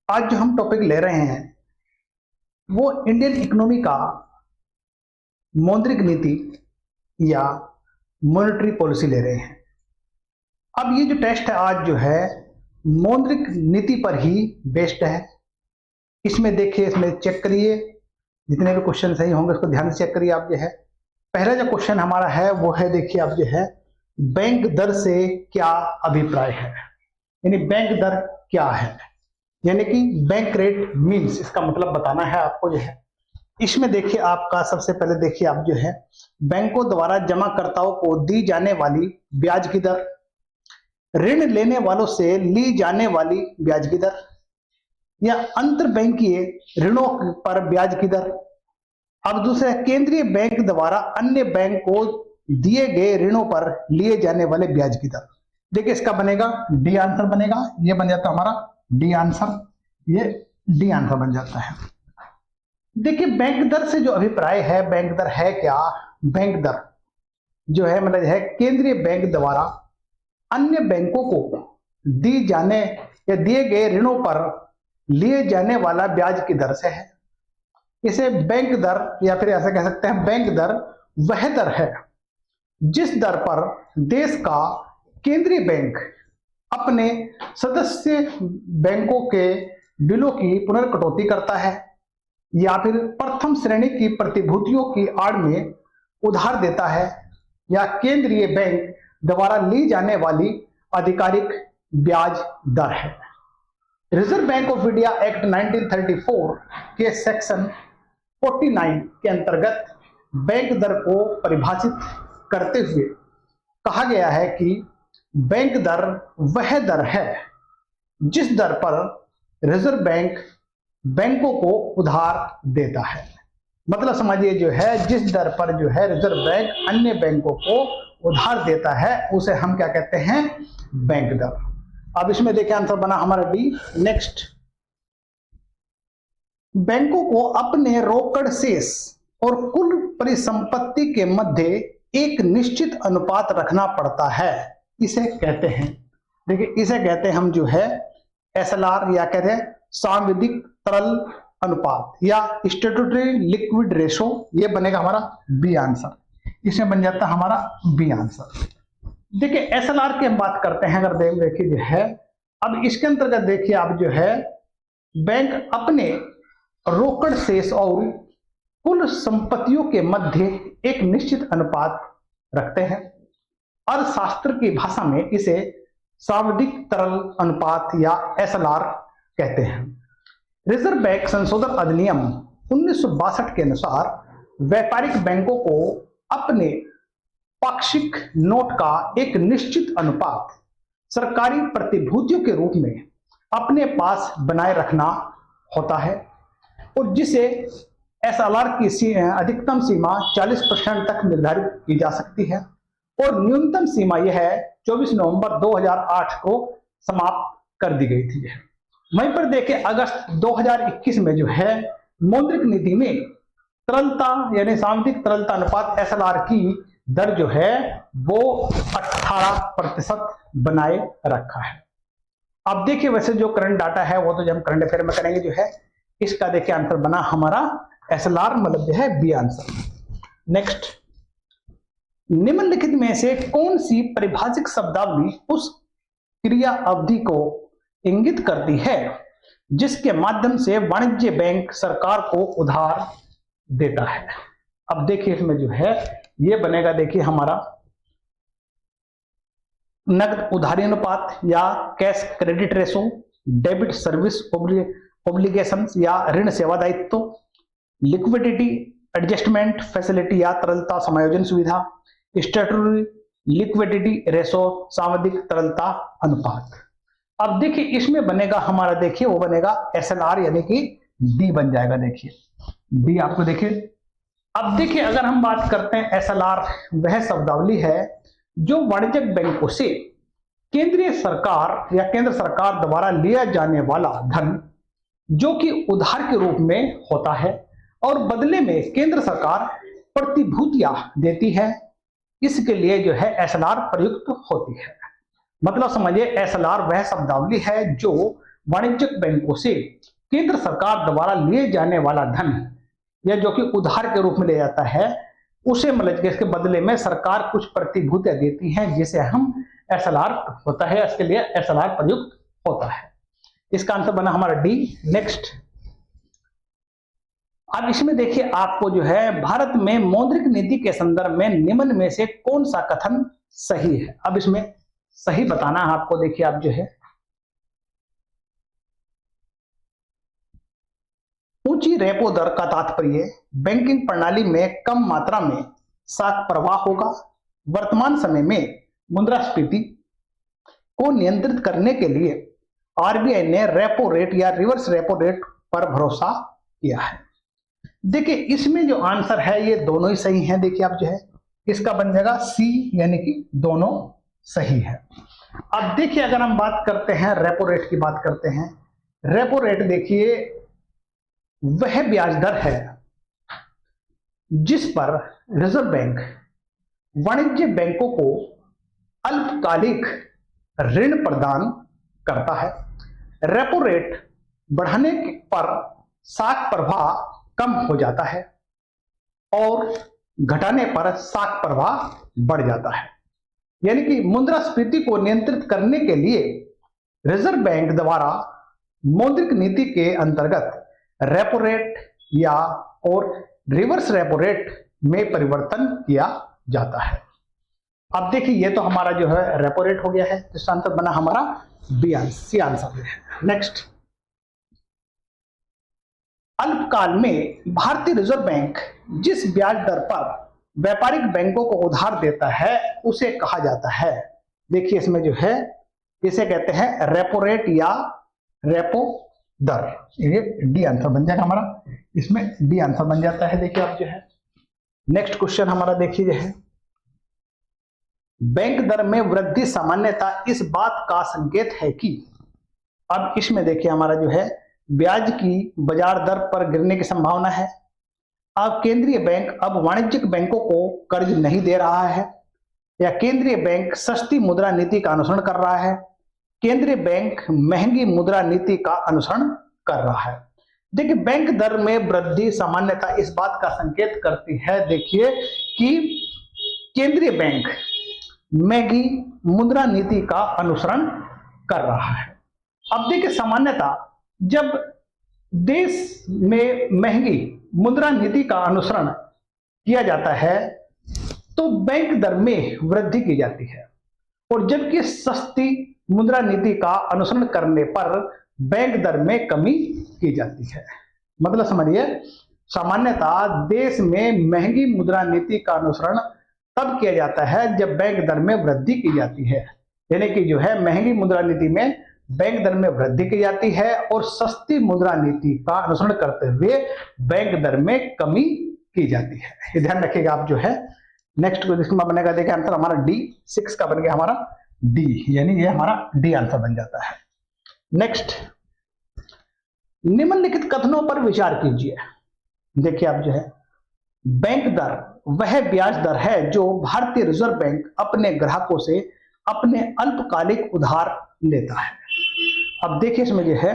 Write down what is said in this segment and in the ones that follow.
आज जो हम टॉपिक ले रहे हैं वो इंडियन इकोनॉमी का मौद्रिक नीति या मॉनेटरी पॉलिसी ले रहे हैं। अब ये जो टेस्ट है आज जो है मौद्रिक नीति पर ही बेस्ड है। इसमें देखिए, इसमें चेक करिए, जितने भी क्वेश्चन सही होंगे उसको ध्यान से चेक करिए। आप जो है पहला जो क्वेश्चन हमारा है वो है, देखिए आप जो है बैंक दर से क्या अभिप्राय है, यानी बैंक दर क्या है, यानी कि बैंक रेट मीन्स, इसका मतलब बताना है आपको जो है। इसमें देखिए आपका सबसे पहले देखिए आप जो है बैंकों द्वारा जमाकर्ताओं को दी जाने वाली ब्याज की दर, ऋण लेने वालों से ली जाने वाली ब्याज की दर या अंतर बैंकीय ऋणों पर ब्याज की दर। अब दूसरा, केंद्रीय बैंक द्वारा अन्य बैंक को दिए गए ऋणों पर लिए जाने वाले ब्याज की दर। देखिए इसका बनेगा डी आंसर बनेगा, ये बन जाता हमारा डी आंसर, ये डी आंसर बन जाता है। देखिए बैंक दर से जो अभिप्राय है, बैंक दर है क्या? बैंक दर जो है मतलब है केंद्रीय बैंक द्वारा अन्य बैंकों को दी जाने या दिए गए ऋणों पर लिए जाने वाला ब्याज की दर से है। इसे बैंक दर या फिर ऐसा कह सकते हैं बैंक दर वह दर है जिस दर पर देश का केंद्रीय बैंक अपने सदस्य बैंकों के बिलों की पुनर्कटौती करता है या फिर प्रथम श्रेणी की प्रतिभूतियों की आड़ में उधार देता है या केंद्रीय बैंक द्वारा ली जाने वाली आधिकारिक ब्याज दर है। Reserve Bank of India act 1934 के सेक्शन 49 के अंतर्गत बैंक दर को परिभाषित करते हुए कहा गया है कि बैंक दर वह दर है जिस दर पर रिजर्व बैंक बैंकों को उधार देता है। मतलब समझिए जो है जिस दर पर जो है रिजर्व बैंक अन्य बैंकों को उधार देता है उसे हम क्या कहते हैं? बैंक दर। अब इसमें देखिए आंसर बना हमारा डी। नेक्स्ट, बैंकों को अपने रोकड़ शेष और कुल परिसंपत्ति के मध्य एक निश्चित अनुपात रखना पड़ता है, इसे कहते हैं, देखिए इसे कहते हैं हम जो है एसएलआर या कहते हैं सांविधिक तरल अनुपात या स्टैट्यूटरी लिक्विड रेशो। ये बनेगा हमारा बी आंसर, इसमें बन जाता है हमारा बी आंसर। देखिए एसएलआर की हम बात करते हैं, अगर देखिए जो है अब इसके अंतर्गत देखिए आप जो है बैंक अपने रोकड़ शेष और कुल संपत्तियों के मध्य एक निश्चित अनुपात रखते हैं। अर्थशास्त्र की भाषा में इसे सांविधिक तरल अनुपात या एसएलआर कहते हैं। रिजर्व बैंक संशोधन अधिनियम 1962 के अनुसार व्यापारिक बैंकों को अपने पाक्षिक नोट का एक निश्चित अनुपात सरकारी प्रतिभूतियों के रूप में अपने पास बनाए रखना होता है और जिसे एसएलआर की अधिकतम सीमा 40% तक निर्धारित की जा सकती है और न्यूनतम सीमा यह है 24 नवंबर 2008 को समाप्त कर दी गई थी। वहीं पर देखिए अगस्त 2021 में जो है मौद्रिक नीति में तरलता यानी सांविधिक तरलता अनुपात एसएलआर की दर जो है वो 18% बनाए रखा है। अब देखिए वैसे जो करंट डाटा है वो तो जब हम करंट अफेयर में करेंगे जो है इसका देखिए आंसर बना हमारा एसएलआर मतलब जो है बी आंसर। नेक्स्ट, निम्नलिखित में से कौन सी परिभाषिक शब्दावली उस क्रिया अवधि को इंगित करती है जिसके माध्यम से वाणिज्य बैंक सरकार को उधार देता है? अब देखिए इसमें जो है ये बनेगा, देखिए हमारा नकद उधारी अनुपात या cash credit ratio, debit service obligations या ऋण सेवा दायित्व, लिक्विडिटी एडजस्टमेंट फैसिलिटी या तरलता समायोजन सुविधा, स्टैट्यूटरी लिक्विडिटी रेशो, सांविधिक तरलता अनुपात। अब देखिए इसमें बनेगा हमारा, देखिए वो बनेगा एसएलआर यानी कि डी बन जाएगा। देखिए डी आपको देखिए। अब देखिए अगर हम बात करते हैं एसएलआर वह शब्दावली है जो वाणिज्यिक बैंकों से केंद्रीय सरकार या केंद्र सरकार द्वारा लिया जाने वाला धन जो कि उधार के रूप में होता है और बदले में केंद्र सरकार प्रतिभूतियां देती है, इसके लिए जो है एसएलआर प्रयुक्त होती है। मतलब समझिए एसएलआर वह शब्दावली है जो वाणिज्यिक बैंकों से केंद्र सरकार द्वारा लिए जाने वाला धन, या जो कि उधार के रूप में लिया जाता है, उसे मतलब कि इसके बदले में सरकार कुछ प्रतिभूतियां देती है, जिसे हम एसएलआर होता है, इसके लिए एसएलआर प्रयुक्त होता है। इसका आंसर बना हमारा डी। नेक्स्ट, अब इसमें देखिए आपको जो है भारत में मौद्रिक नीति के संदर्भ में निम्न में से कौन सा कथन सही है। अब इसमें सही बताना है आपको। देखिए आप जो है, ऊंची रेपो दर का तात्पर्य बैंकिंग प्रणाली में कम मात्रा में साख प्रवाह होगा। वर्तमान समय में मुद्रास्फीति को नियंत्रित करने के लिए आरबीआई ने रेपो रेट या रिवर्स रेपो रेट पर भरोसा किया है। देखिए इसमें जो आंसर है ये दोनों ही सही हैं। देखिए आप जो है, इसका बन जाएगा सी, यानी कि दोनों सही है। अब देखिए अगर हम बात करते हैं रेपो रेट की, बात करते हैं रेपो रेट, देखिए वह ब्याज दर है जिस पर रिजर्व बैंक वाणिज्य बैंकों को अल्पकालिक ऋण प्रदान करता है। रेपो रेट बढ़ाने पर साख प्रवाह कम हो जाता है और घटाने पर साख प्रवाह बढ़ जाता है। यानी कि मुद्रास्फीति को नियंत्रित करने के लिए रिजर्व बैंक द्वारा मौद्रिक नीति के अंतर्गत रेपो रेट या और रिवर्स रेपो रेट में परिवर्तन किया जाता है। अब देखिए ये तो हमारा जो है रेपो रेट हो गया है, तो इसका आंसर बना हमारा बी, सी आंसर है। नेक्स्ट, अल्पकाल में भारतीय रिजर्व बैंक जिस ब्याज दर पर व्यापारिक बैंकों को उधार देता है उसे कहा जाता है। देखिए इसमें जो है इसे कहते हैं रेपो रेट या रेपो दर। ये डी आंसर बन जाएगा हमारा, इसमें डी आंसर बन जाता है। देखिए आप जो है, नेक्स्ट क्वेश्चन हमारा देखिए जो है, बैंक दर में वृद्धि सामान्यतः इस बात का संकेत है कि, अब इसमें देखिए हमारा जो है ब्याज की बाजार दर पर गिरने की संभावना है। अब केंद्रीय बैंक अब वाणिज्यिक बैंकों को कर्ज नहीं दे रहा है, या केंद्रीय बैंक सस्ती मुद्रा नीति का अनुसरण कर रहा है, केंद्रीय बैंक महंगी मुद्रा नीति का अनुसरण कर रहा है। देखिए बैंक दर में वृद्धि सामान्यतः इस बात का संकेत करती है, देखिए कि केंद्रीय बैंक महंगी मुद्रा नीति का अनुसरण कर रहा है। अब देखिए सामान्यतः जब देश में महंगी मुद्रा नीति का अनुसरण किया जाता है तो बैंक दर में वृद्धि की जाती है, और जबकि सस्ती मुद्रा नीति का अनुसरण करने पर बैंक दर में कमी की जाती है। मतलब समझिए, सामान्यतः देश में महंगी मुद्रा नीति का अनुसरण तब किया जाता है जब बैंक दर में वृद्धि की जाती है। यानी कि जो है महंगी मुद्रा नीति में बैंक दर में वृद्धि की जाती है और सस्ती मुद्रा नीति का अनुसरण करते हुए बैंक दर में कमी की जाती है। ये ध्यान रखिएगा आप जो है। नेक्स्ट क्वेश्चन में बनेगा, देखिए आंसर हमारा डी, 6 का बन गया हमारा डी, यानी ये हमारा डी आंसर बन जाता है। नेक्स्ट, निम्नलिखित कथनों पर विचार कीजिए। देखिए आप जो है, बैंक दर वह ब्याज दर है जो भारतीय रिजर्व बैंक अपने ग्राहकों से अपने अल्पकालिक उधार लेता है। अब देखिए इसमें जो है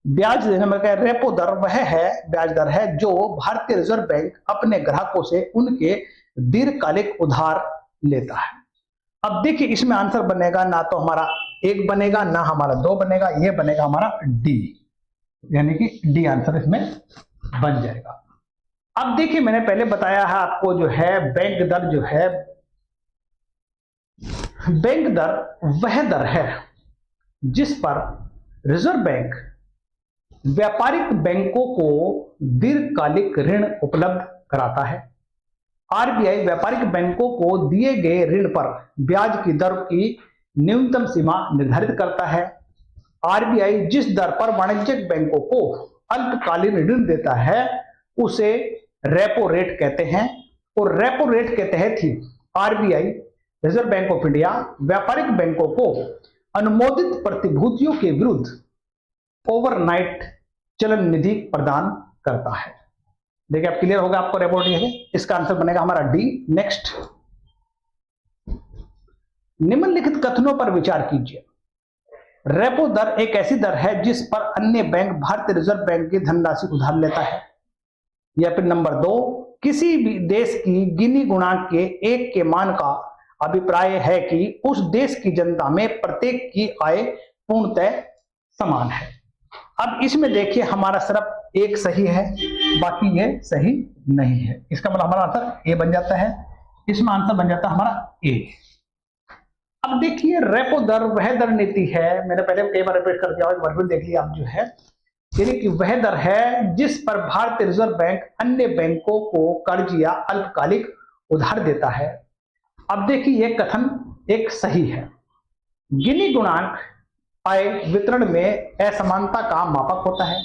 ब्याज देने में क्या, रेपो दर वह है ब्याज दर है जो भारतीय रिजर्व बैंक अपने ग्राहकों से उनके दीर्घकालिक उधार लेता है। अब देखिए इसमें आंसर बनेगा ना तो हमारा 1 बनेगा ना हमारा 2 बनेगा, ये बनेगा हमारा डी, यानी कि डी आंसर इसमें बन जाएगा। अब देखिए मैंने पहले बताया है आपको जो है बैंक दर जो है, बैंक दर वह दर है जिस पर रिजर्व बैंक व्यापारिक बैंकों को दीर्घकालिक ऋण उपलब्ध कराता है। आरबीआई व्यापारिक बैंकों को दिए गए ऋण पर ब्याज की दर की न्यूनतम सीमा निर्धारित करता है। आरबीआई जिस दर पर वाणिज्यिक बैंकों को अल्पकालीन ऋण देता है उसे रेपो रेट कहते हैं, और रेपो रेट के तहत ही RBI Reserve Bank of India व्यापारिक बैंकों को अनुमोदित प्रतिभूतियों के विरुद्ध ओवरनाइट चलन निधि प्रदान करता है। देखिए अब क्लियर होगा आपको रेपो रेट है, इसका आंसर बनेगा हमारा डी। नेक्स्ट, निम्नलिखित कथनों पर विचार कीजिए। रेपो दर एक ऐसी दर है जिस पर अन्य बैंक भारतीय रिजर्व बैंक की धनराशि उधार लेता है। या फिर नंबर 2, किसी भी देश की गिनी गुणांक के 1 के मान का अभिप्राय है कि उस देश की जनता में प्रत्येक की आय पूर्णतः समान है। अब इसमें देखिए हमारा सिर्फ एक सही है, बाकी ये सही नहीं है। इसका मतलब हमारा आंसर ए बन जाता है, इसमें आंसर बन जाता है हमारा ए। अब देखिए रेपो दर वह दर नीति है, मैंने पहले कई बार रिपीट कर दिया और एक बार फिर देख लिया आप जो है, यानी कि वह दर है जिस पर भारतीय रिजर्व बैंक अन्य बैंकों को कर्ज या अल्पकालिक उधार देता है। अब देखिए यह कथन एक सही है। गिनी गुणांक आय वितरण में असमानता का मापक होता है,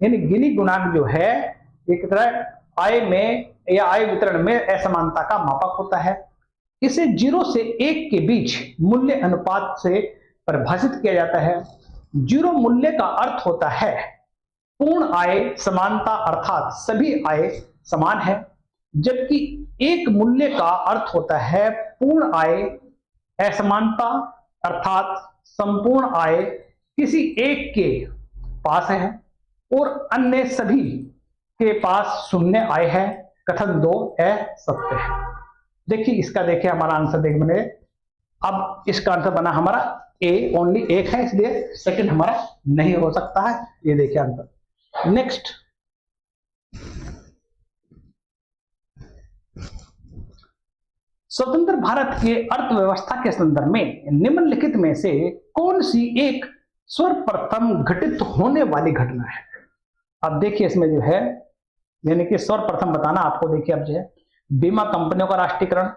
यानी गिनी गुणांक जो है एक तरह आय में या आय वितरण में असमानता का मापक होता है। इसे 0 से 1 के बीच मूल्य अनुपात से परिभाषित किया जाता है। 0 मूल्य का अर्थ होता है पूर्ण आय समानता, अर्थात सभी आय समान है, जबकि 1 मूल्य का अर्थ होता है पूर्ण आय असमानता, अर्थात संपूर्ण आय किसी एक के पास है और अन्य सभी के पास शून्य आय है। कथन 2 असत्य है। देखिए इसका देखिए हमारा आंसर देख बने, अब इसका आंसर बना हमारा ए, ओनली एक है इसलिए सेकंड हमारा नहीं हो सकता है। ये देखिए आंसर। नेक्स्ट, स्वतंत्र भारत के अर्थव्यवस्था के संदर्भ में निम्नलिखित में से कौन सी एक सर्वप्रथम घटित होने वाली घटना है। अब देखिए इसमें जो है यानी कि सर्वप्रथम बताना आपको, देखिए अब जो है बीमा कंपनियों का राष्ट्रीयकरण,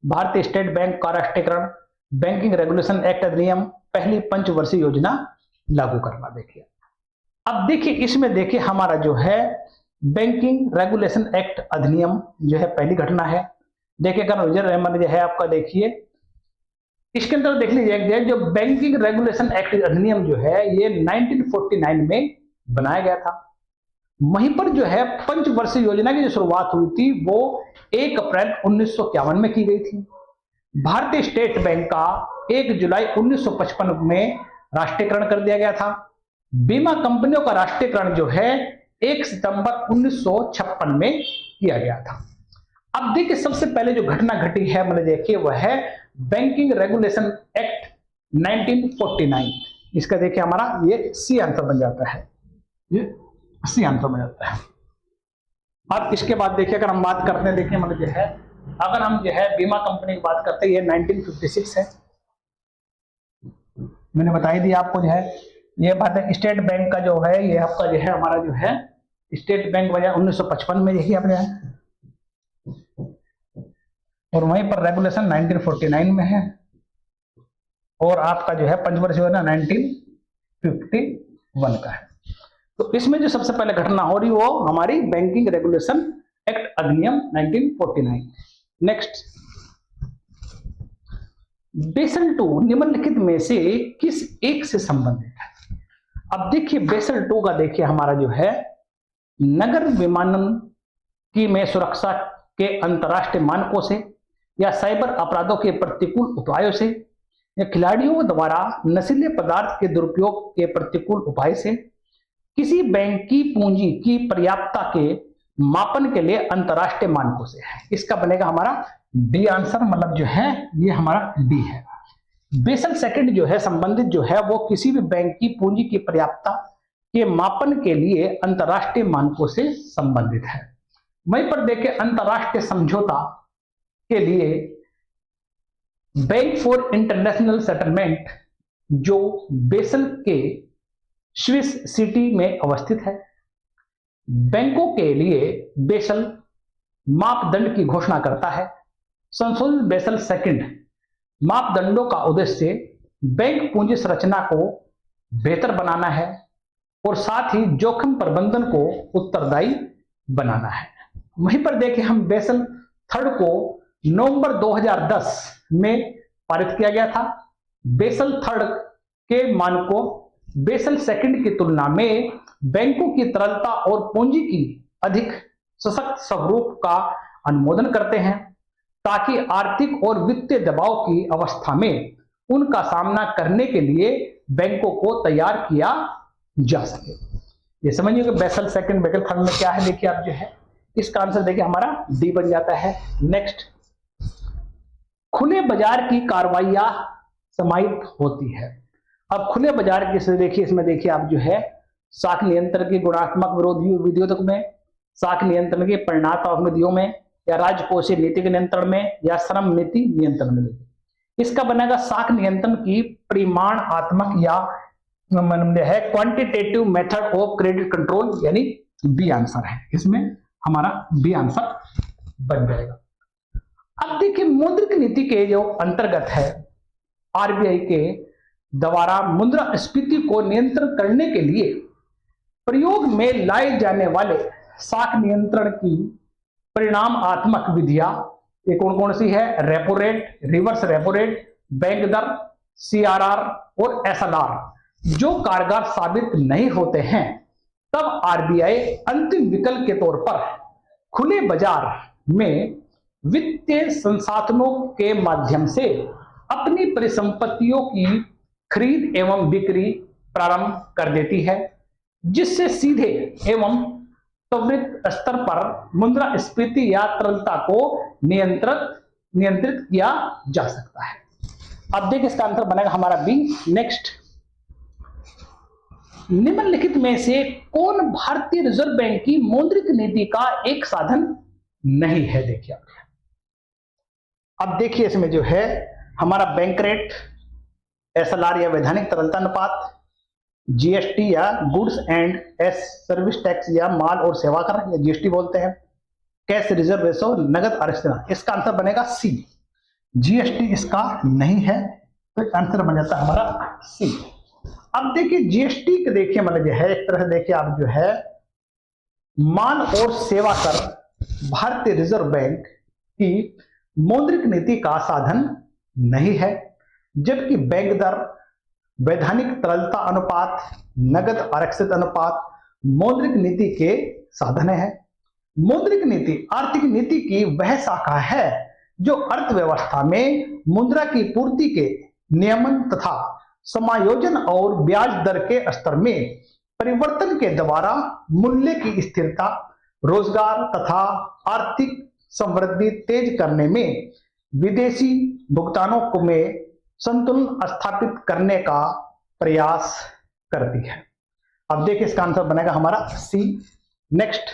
भारतीय स्टेट बैंक का राष्ट्रीयकरण, बैंकिंग रेगुलेशन एक्ट अधिनियम, पहली पंचवर्षीय योजना लागू करना। देखिए अब देखिए इसमें देखिए हमारा जो है बैंकिंग रेगुलेशन एक्ट अधिनियम जो है पहली घटना है। देखिए कन्वर्जन रहमान जो है आपका, देखिए इसके अंदर देख लीजिए जो बैंकिंग रेगुलेशन एक्ट अधिनियम जो है ये 1949 में बनाया गया था। वहीं पर जो है पंचवर्षीय योजना की जो शुरुआत हुई थी वो 1 अप्रैल 1951 में की गई थी। भारतीय स्टेट बैंक का 1 जुलाई 1955 में राष्ट्रीयकरण कर दिया गया था। बीमा कंपनियों का राष्ट्रीयकरण जो है 1 सितंबर 1956 में किया गया था। अब देखिए सबसे पहले जो घटना घटी है मतलब देखिए वह है बैंकिंग रेगुलेशन एक्ट 1949। इसका देखिए हमारा ये सी आंसर बन जाता है, ये सी आंसर बन जाता है। अब इसके बाद देखिए अगर हम बात करते हैं, देखिए मतलब जो है अगर हम जो है बीमा कंपनी की बात करते हैं, ये 1956 है, मैंने बताई दी आपको जो है। ये बात है स्टेट बैंक का जो है ये आपका जो है हमारा जो है स्टेट बैंक वजह 1955 में यही अपने है, और वहीं पर रेगुलेशन 1949 में है, और आपका जो है पंचवर्षीय योजना 1951 का है। तो इसमें जो सबसे पहले घटना हो रही वो हमारी बैंकिंग रेगुलेशन एक्ट अधिनियम 1949। नेक्स्ट, बेसल 2 निम्नलिखित में से किस एक से संबंधित है। अब देखिए बेसल 2 का देखिए हमारा जो है नगर विमानन की में सुरक्षा के अंतरराष्ट्रीय मानकों से, या साइबर अपराधों के प्रतिकूल उपायों से, या खिलाड़ियों द्वारा नशीले पदार्थ के दुरुपयोग के प्रतिकूल उपाय से, किसी बैंक की पूंजी की पर्याप्तता के मापन के लिए अंतरराष्ट्रीय मानकों से है। इसका बनेगा हमारा बी आंसर, मतलब जो है ये हमारा बी है। बेसल सेकंड जो है संबंधित जो है वो किसी भी बैंक की पूंजी की पर्याप्तता के मापन के लिए अंतरराष्ट्रीय मानकों से संबंधित है। वहीं पर देखिए अंतरराष्ट्रीय समझौता के लिए बैंक फॉर इंटरनेशनल सेटलमेंट जो बेसल के स्विस सिटी में अवस्थित है, बैंकों के लिए बेसल मापदंड की घोषणा करता है। संशोधित बेसल सेकंड मापदंडों का उद्देश्य बैंक पूंजी संरचना को बेहतर बनाना है और साथ ही जोखिम प्रबंधन को उत्तरदायी बनाना है। वहीं पर देखिए हम बेसल थर्ड को नवंबर 2010 में पारित किया गया था। बेसल थर्ड के मानकों बेसल सेकंड की तुलना में बैंकों की तरलता और पूंजी की अधिक सशक्त स्वरूप का अनुमोदन करते हैं, ताकि आर्थिक और वित्तीय दबाव की अवस्था में उनका सामना करने के लिए बैंकों को तैयार किया जा सके। ये समझिए कि बेसल सेकंड बेसल थर्ड में क्या है, देखिए आप जो है इसका आंसर देखिए हमारा डी बन जाता है। नेक्स्ट, खुले बाजार की कार्रवाइयां समाहित होती है। अब खुले बाजार की से देखिए, इसमें देखिए आप जो है साख नियंत्रण की गुणात्मक विरोधी विधियों में, साख नियंत्रण की परिणात्मक विधियों में, या राजकोषीय नीति के नियंत्रण में, या श्रम नीति नियंत्रण में। इसका बनेगा साख नियंत्रण की परिमाणात्मक या है quantitative method of credit control, यानी बी आंसर है, इसमें हमारा बी आंसर बन जाएगा। अब देखिए मौद्रिक नीति के जो अंतर्गत है आरबीआई के द्वारा मुद्रास्फीति को नियंत्रण करने के लिए प्रयोग में लाए जाने वाले साख नियंत्रण की परिणामात्मक विधियां ये कौन कौन सी है? Repo rate, reverse repo rate, bank दर, सीआरआर और एसएलआर जो कारगर साबित नहीं होते हैं, तब आरबीआई अंतिम विकल्प के तौर पर खुले बाजार में वित्तीय संसाधनों के माध्यम से अपनी परिसंपत्तियों की खरीद एवं बिक्री प्रारंभ कर देती है, जिससे सीधे एवं त्वरित स्तर पर मुद्रास्फीति या तरलता को नियंत्रित किया जा सकता है। अब देखिए इसका आंसर बनेगा हमारा बी। नेक्स्ट, निम्नलिखित में से कौन भारतीय रिजर्व बैंक की मौद्रिक नीति का एक साधन नहीं है? देखिए अब देखिए इसमें जो है हमारा बैंक रेट, एसएलआर या वैधानिक तरलता अनुपात, जीएसटी या गुड्स एंड सर्विस टैक्स या माल और सेवा कर या जीएसटी बोलते हैं, कैश रिजर्व रेशो, नगद आरक्षण, इसका आंसर बनेगा सी। जीएसटी इसका नहीं है तो आंसर बन जाता है हमारा सी। अब देखिए जीएसटी के देखिए मतलब जो है एक तरह से देखिए आप जो है माल और सेवा कर भारतीय रिजर्व बैंक की मौद्रिक नीति का साधन नहीं है, जबकि बैंक दर, वैधानिक तरलता अनुपात, नगद आरक्षित अनुपात मौद्रिक नीति के साधन है। मौद्रिक नीति आर्थिक नीति की वह शाखा है जो अर्थव्यवस्था में मुद्रा की पूर्ति के नियमन तथा समायोजन और ब्याज दर के स्तर में परिवर्तन के द्वारा मूल्य की स्थिरता, रोजगार तथा आर्थिक समृद्धि तेज करने में विदेशी भुगतानों में संतुलन स्थापित करने का प्रयास करती है। अब देखिए इसका आंसर बनेगा हमारा सी। नेक्स्ट,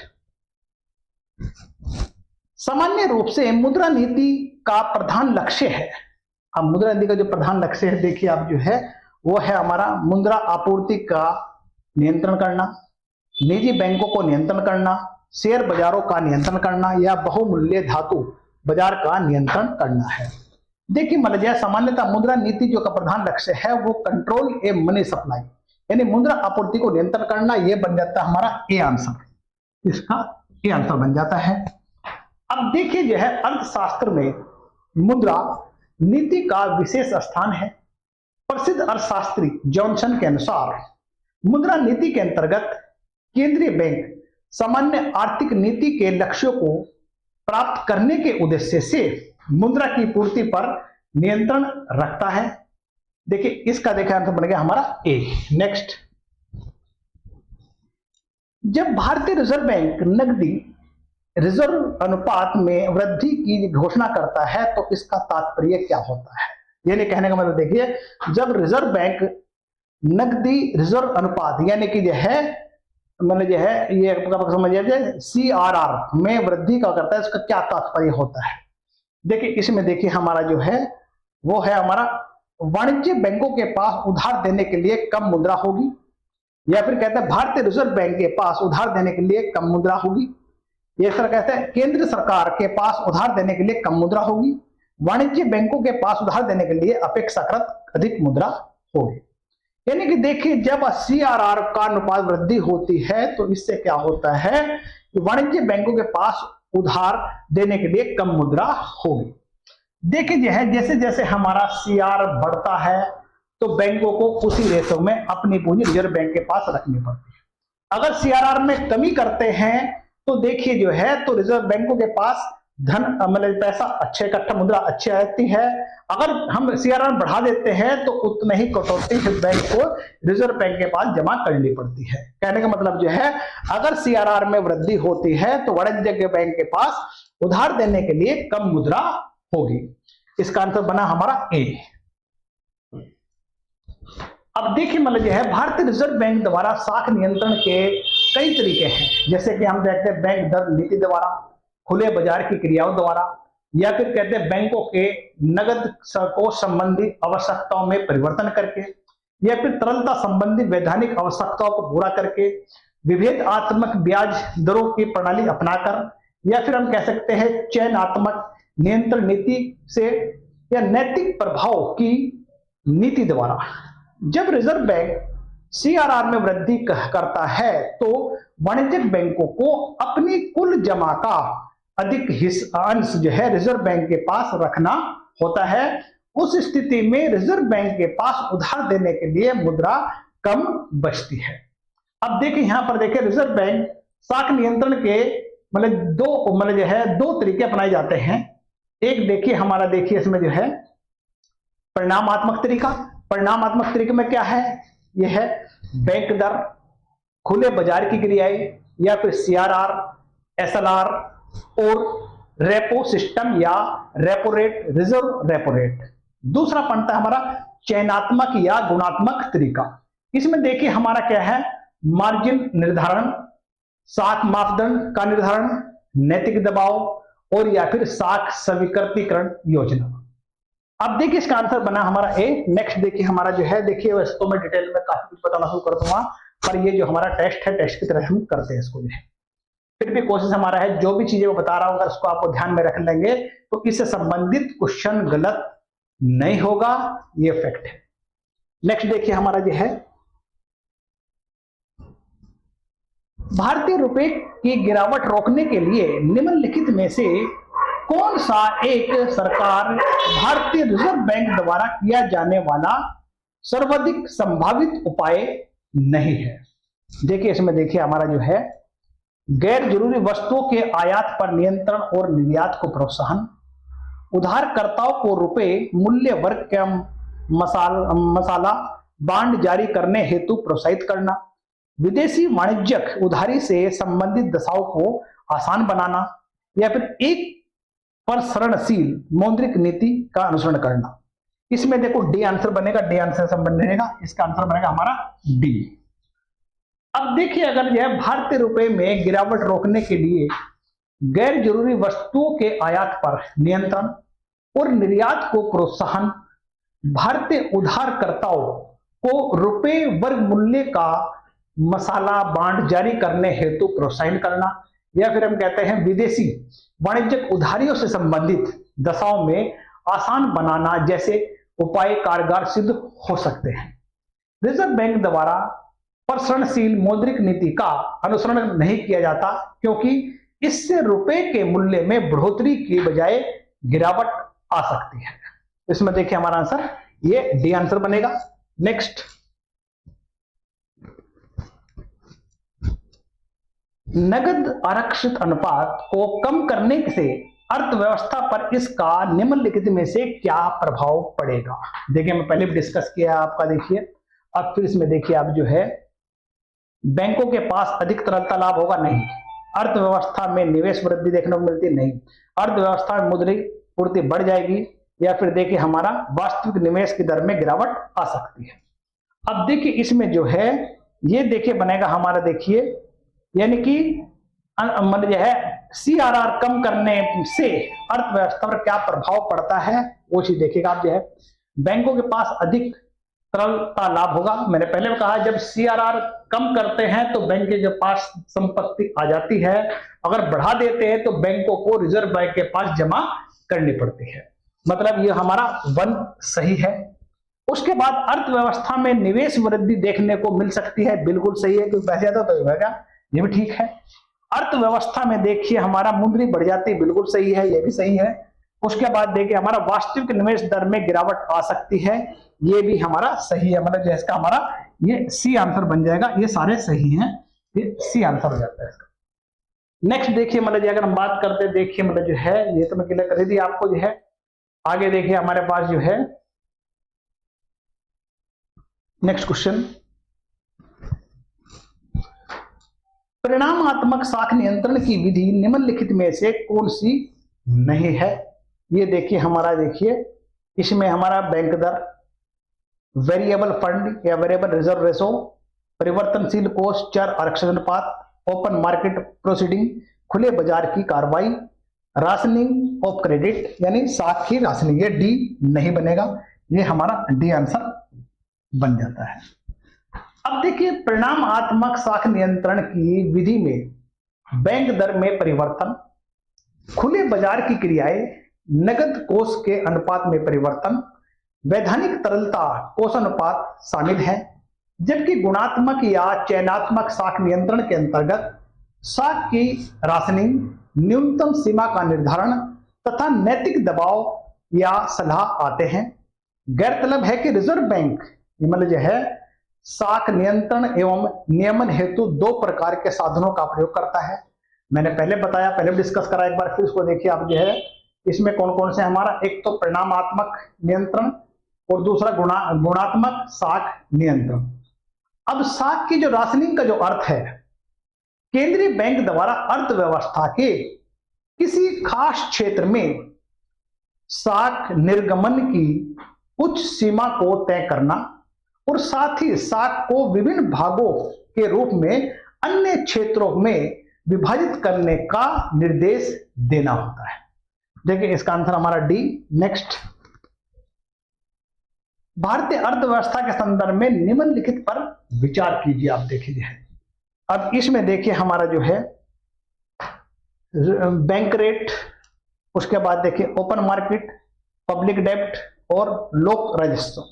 सामान्य रूप से मुद्रा नीति का प्रधान लक्ष्य है। अब मुद्रा नीति का जो प्रधान लक्ष्य है देखिए आप जो है वो है हमारा मुद्रा आपूर्ति का नियंत्रण करना, निजी बैंकों को नियंत्रण करना, शेयर बाजारों का नियंत्रण करना या बहुमूल्य धातु बाजार का नियंत्रण करना है। देखिए मतलब सामान्यतः मुद्रा नीति जो का प्रधान लक्ष्य है वो कंट्रोल ए मनी सप्लाई यानी मुद्रा आपूर्ति को नियंत्रण करना, ये बन जाता है हमारा ए आंसर, इसका ए आंसर बन जाता है। अब देखिए जो है अर्थशास्त्र में मुद्रा नीति का विशेष स्थान है। प्रसिद्ध अर्थशास्त्री जॉनसन के अनुसार मुद्रा नीति के अंतर्गत केंद्रीय बैंक सामान्य आर्थिक नीति के लक्ष्यों को प्राप्त करने के उद्देश्य से मुद्रा की पूर्ति पर नियंत्रण रखता है। देखिए इसका देखा आंसर बन गया हमारा ए। नेक्स्ट, जब भारतीय रिजर्व बैंक नकदी रिजर्व अनुपात में वृद्धि की घोषणा करता है तो इसका तात्पर्य क्या होता है? यानी कहने का मतलब देखिए जब रिजर्व बैंक नकदी रिजर्व अनुपात यानी कि जो है मतलब जो है ये समझिए सीआरआर में वृद्धि का करता है, इसका क्या तात्पर्य होता है? देखिए इसमें देखिए हमारा जो है वो है हमारा वाणिज्य बैंकों के पास उधार देने के लिए कम मुद्रा होगी, या फिर कहते हैं भारतीय रिजर्व बैंक के पास उधार देने के लिए कम मुद्रा होगी, ये सर कहते हैं केंद्र सरकार के पास उधार देने के लिए कम मुद्रा होगी, वाणिज्य बैंकों के पास उधार देने के लिए अपेक्षाकृत अधिक मुद्रा होगी। यानी कि देखिए जब सीआरआर का अनुपात वृद्धि होती है तो इससे क्या होता है कि वाणिज्य बैंकों के पास उधार देने के लिए कम मुद्रा होगी। देखिए जो है जैसे जैसे हमारा सीआर बढ़ता है तो बैंकों को उसी रेशो में अपनी पूंजी रिजर्व बैंक के पास रखनी पड़ती है। अगर सीआरआर में कमी करते हैं तो देखिए जो है तो रिजर्व बैंकों के पास धन मतलब पैसा अच्छे इकट्ठा मुद्रा अच्छी आती है। अगर हम सीआरआर बढ़ा देते हैं तो उतने ही कटौती बैंक को रिजर्व बैंक के पास जमा करनी पड़ती है। कहने का मतलब जो है, अगर सीआरआर में वृद्धि होती है तो वाणिज्य बैंक के पास उधार देने के लिए कम मुद्रा होगी। इसका आंसर बना हमारा ए। अब देखिए मतलब जो है, भारतीय रिजर्व बैंक द्वारा साख नियंत्रण के कई तरीके हैं, जैसे कि हम देखते हैं बैंक दर नीति द्वारा, खुले बाजार की क्रियाओं द्वारा, या फिर कहते हैं बैंकों के नगद को संबंधी आवश्यकताओं में परिवर्तन करके, या फिर तरलता संबंधी वैधानिक आवश्यकताओं को पूरा करके, विभेदात्मक ब्याज दरों की प्रणाली अपनाकर, या फिर हम कह सकते हैं चयनात्मक नियंत्रण नीति से, या नैतिक प्रभाव की नीति द्वारा। जब रिजर्व बैंक सीआरआर में वृद्धि करता है तो वाणिज्यिक बैंकों को अपनी कुल जमा का अधिक अंश जो है रिजर्व बैंक के पास रखना होता है। उस स्थिति में रिजर्व बैंक के पास उधार देने के लिए मुद्रा कम बचती है। अब देखिए यहां पर देखिए, रिजर्व बैंक साख नियंत्रण के दो तरीके अपनाए जाते हैं। एक देखिए हमारा, देखिए इसमें जो है परिणामात्मक तरीका। परिणामात्मक तरीके में क्या है, यह है बैंक दर, खुले बाजार की क्रियाएं, या फिर सीआरआर, एसएलआर और रेपो सिस्टम या repo rate, reserve repo rate. दूसरा पड़ता है हमारा चयनात्मक या गुणात्मक तरीका। इसमें देखिए हमारा क्या है, मार्जिन निर्धारण, साख मापदंड का निर्धारण, नैतिक दबाव और या फिर साख स्वीकृतिकरण योजना। अब देखिए इसका आंसर बना हमारा ए। नेक्स्ट देखिए हमारा जो है, देखिए वैसे तो मैं डिटेल में काफी कुछ बताना शुरू कर दूंगा, पर ये जो हमारा टेस्ट है, टेस्ट की तरह हम करते हैं इसको जो है। फिर भी कोशिश हमारा है, जो भी चीजें मैं बता रहा हूं अगर उसको आपको ध्यान में रख लेंगे तो इससे संबंधित क्वेश्चन गलत नहीं होगा, ये फैक्ट है। नेक्स्ट देखिए हमारा जो है, भारतीय रुपए की गिरावट रोकने के लिए निम्नलिखित में से कौन सा एक सरकार भारतीय रिजर्व बैंक द्वारा किया जाने वाला सर्वाधिक संभावित उपाय नहीं है। देखिए इसमें देखिए हमारा जो है, गैर जरूरी वस्तुओं के आयात पर नियंत्रण और निर्यात को प्रोत्साहन, उधारकर्ताओं को रुपए मूल्य वर्ग का मसाला बांड जारी करने हेतु प्रोत्साहित करना, विदेशी वाणिज्यिक उधारी से संबंधित दशाओं को आसान बनाना, या फिर एक प्रसरणशील मौद्रिक नीति का अनुसरण करना। इसमें देखो डी आंसर बनेगा, डी आंसर संबंध रहेगा, इसका आंसर बनेगा हमारा डी। अब देखिए अगर यह भारतीय रुपए में गिरावट रोकने के लिए गैर जरूरी वस्तुओं के आयात पर नियंत्रण और निर्यात को प्रोत्साहन, भारतीय उधारकर्ताओं को रुपए वर्ग मूल्य का मसाला बांड जारी करने हेतु प्रोत्साहन करना, या फिर हम कहते हैं विदेशी वाणिज्यिक उधारियों से संबंधित दशाओं में आसान बनाना जैसे उपाय कारगर सिद्ध हो सकते हैं। रिजर्व बैंक द्वारा प्रसरणशील मौद्रिक नीति का अनुसरण नहीं किया जाता क्योंकि इससे रुपए के मूल्य में बढ़ोतरी की बजाय गिरावट आ सकती है। इसमें देखिए हमारा आंसर ये डी आंसर बनेगा। नेक्स्ट, नगद आरक्षित अनुपात को कम करने से अर्थव्यवस्था पर इसका निम्नलिखित में से क्या प्रभाव पड़ेगा। देखिए मैं पहले भी डिस्कस किया आपका, देखिए अब फिर इसमें देखिए आप जो है, बैंकों के पास अधिक तरलता लाभ होगा नहीं, अर्थव्यवस्था में निवेश वृद्धि देखने को मिलती नहीं, अर्थव्यवस्था में मुद्रा पूर्ति बढ़ जाएगी, या फिर देखिए हमारा वास्तविक निवेश की दर में गिरावट आ सकती है। अब देखिए इसमें जो है ये देखिए बनेगा हमारा, देखिए यानी कि मतलब जो है सीआरआर कम करने से अर्थव्यवस्था पर क्या प्रभाव पड़ता है वो चीज देखिएगा आप जो है। बैंकों के पास अधिक तरलता लाभ होगा, मैंने पहले कहा जब सीआरआर कम करते हैं तो बैंक के पास संपत्ति आ जाती है, अगर बढ़ा देते हैं तो बैंकों को रिजर्व बैंक के पास जमा करनी पड़ती है। मतलब ये हमारा 1 सही है। उसके बाद अर्थव्यवस्था में निवेश वृद्धि देखने को मिल सकती है, बिल्कुल सही है क्योंकि पैसे आता तो होगा, ये भी ठीक है। अर्थव्यवस्था में देखिए हमारा मुद्रा बढ़ जाती है, बिल्कुल सही है, ये भी सही है। उसके बाद देखिए हमारा वास्तविक निवेश दर में गिरावट आ सकती है, ये भी हमारा सही है। मतलब जैसे हमारा ये सी आंसर बन जाएगा, ये सारे सही हैं, ये सी आंसर हो जाता है इसका। नेक्स्ट देखिए मतलब अगर हम बात करते हैं, देखिए मतलब जो है ये तो मैं क्लियर कर दी आपको जो है। आगे देखिए हमारे पास जो है नेक्स्ट क्वेश्चन, परिणामात्मक साख नियंत्रण की विधि निम्नलिखित में से कौन सी नहीं है। ये देखिए हमारा, देखिए इसमें हमारा बैंक दर, वेरिएबल फंड या वेरिएबल रिजर्व रेशो, परिवर्तनशील कोष, चर आरक्षण अनुपात, ओपन मार्केट प्रोसीडिंग, खुले बाजार की कार्रवाई, राशनिंग ऑफ क्रेडिट यानी साख की राशनिंग, ये डी नहीं बनेगा, ये हमारा डी आंसर बन जाता है। अब देखिए परिणामात्मक साख नियंत्रण की विधि में बैंक दर में परिवर्तन, खुले बाजार की क्रियाएं, नगद कोष के अनुपात में परिवर्तन, वैधानिक तरलता कोष अनुपात शामिल है, जबकि गुणात्मक या चयनात्मक साख नियंत्रण के अंतर्गत साख की राशनिंग, न्यूनतम सीमा का निर्धारण तथा नैतिक दबाव या सलाह आते हैं। गैरतलब है कि रिजर्व बैंक मतलब जो है साख नियंत्रण एवं नियमन हेतु दो प्रकार के साधनों का प्रयोग करता है। मैंने पहले बताया, पहले डिस्कस करा, एक बार फिर इसको देखिए आप जो है इसमें कौन कौन से हमारा, एक तो परिणामात्मक नियंत्रण और दूसरा गुणात्मक साख नियंत्रण। अब साख की जो राशनिंग का जो अर्थ है, केंद्रीय बैंक द्वारा अर्थव्यवस्था के किसी खास क्षेत्र में साख निर्गमन की उच्च सीमा को तय करना और साथ ही साख को विभिन्न भागों के रूप में अन्य क्षेत्रों में विभाजित करने का निर्देश देना होता है। देखिए इसका आंसर हमारा डी। नेक्स्ट, भारतीय अर्थव्यवस्था के संदर्भ में निम्नलिखित पर विचार कीजिए। आप देखिए अब इसमें देखिए हमारा जो है बैंक रेट, उसके बाद देखिए ओपन मार्केट, पब्लिक डेब्ट और लोक राजस्व।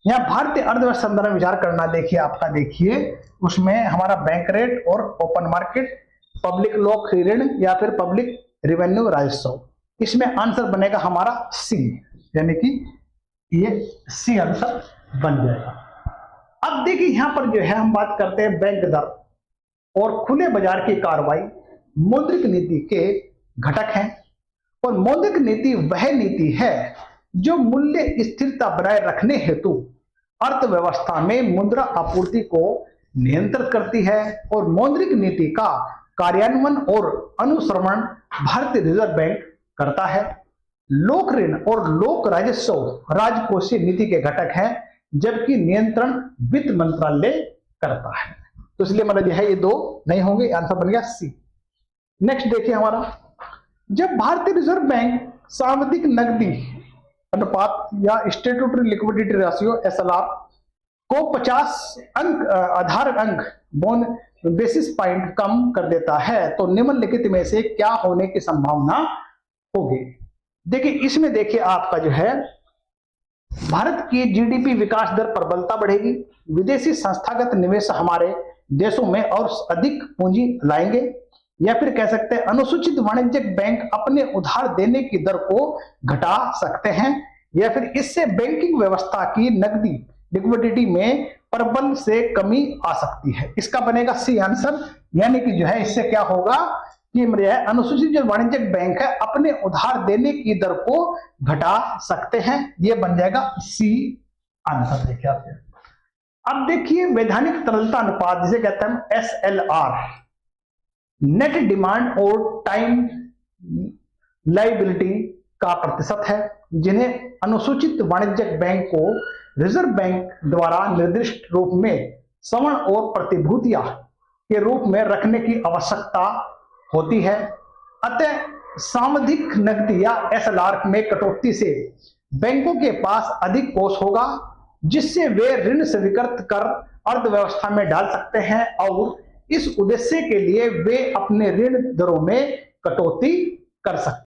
यहां भारतीय अर्थव्यवस्था संदर्भ में विचार करना, देखिए आपका, देखिए उसमें हमारा बैंक रेट और ओपन मार्केट, पब्लिक लोक ऋण या फिर पब्लिक रेवेन्यू राजस्व, इसमें आंसर बनेगा हमारा सी, यानी कि ये सी आंसर बन जाएगा। अब देखिए यहां पर जो है हम बात करते हैं बैंक दर और खुले बाजार की कार्रवाई मौद्रिक नीति के घटक हैं, और मौद्रिक नीति वह नीति है जो मूल्य स्थिरता बनाए रखने हेतु अर्थव्यवस्था में मुद्रा आपूर्ति को नियंत्रित करती है, और मौद्रिक नीति का कार्यान्वयन और अनुश्रवण भारतीय रिजर्व बैंक करता है। लोक ऋण और लोक राजस्व राजकोषीय नीति के घटक हैं, जबकि नियंत्रण वित्त मंत्रालय करता है। तो इसलिए मतलब यह है ये दो नहीं होंगे, आंसर बन गया सी। नेक्स्ट देखिए हमारा, जब भारतीय रिजर्व बैंक सावधिक नकदी अनुपात या स्टैट्यूटरी लिक्विडिटी रेशियो एसएलआर को 50 अंक आधार अंक बेसिस पॉइंट कम कर देता है, तो निम्नलिखित में से क्या होने की संभावना होगी। देखिए इसमें देखिए आपका जो है भारत की जीडीपी विकास दर प्रबलता बढ़ेगी, विदेशी संस्थागत निवेश हमारे देशों में और अधिक पूंजी लाएंगे, या फिर कह सकते हैं अनुसूचित वाणिज्यिक बैंक अपने उधार देने की दर को घटा सकते हैं, या फिर इससे बैंकिंग व्यवस्था की नकदी लिक्विडिटी में प्रबल से कमी आ सकती है। इसका बनेगा सी आंसर, यानी कि जो है इससे क्या होगा कि अनुसूचित जो वाणिज्यिक बैंक है अपने उधार देने की दर को घटा सकते हैं, ये बन जाएगा सी आंसर। देखिए आप, अब देखिए वैधानिक तरलता अनुपात जिसे कहते हैं एसएलआर, नेट डिमांड और टाइम लायबिलिटी का प्रतिशत है, जिन्हें अनुसूचित वाणिज्यिक बैंक को रिजर्व बैंक द्वारा निर्दिष्ट रूप में स्वर्ण और प्रतिभूतियां के रूप में रखने की आवश्यकता होती है। अतः सावधिक नकदी या एसएलआर में कटौती से बैंकों के पास अधिक कोष होगा, जिससे वे ऋण स्वीकृत कर अर्थव्यवस्था में डाल सकते हैं, और इस उद्देश्य के लिए वे अपने ऋण दरों में कटौती कर सकते हैं।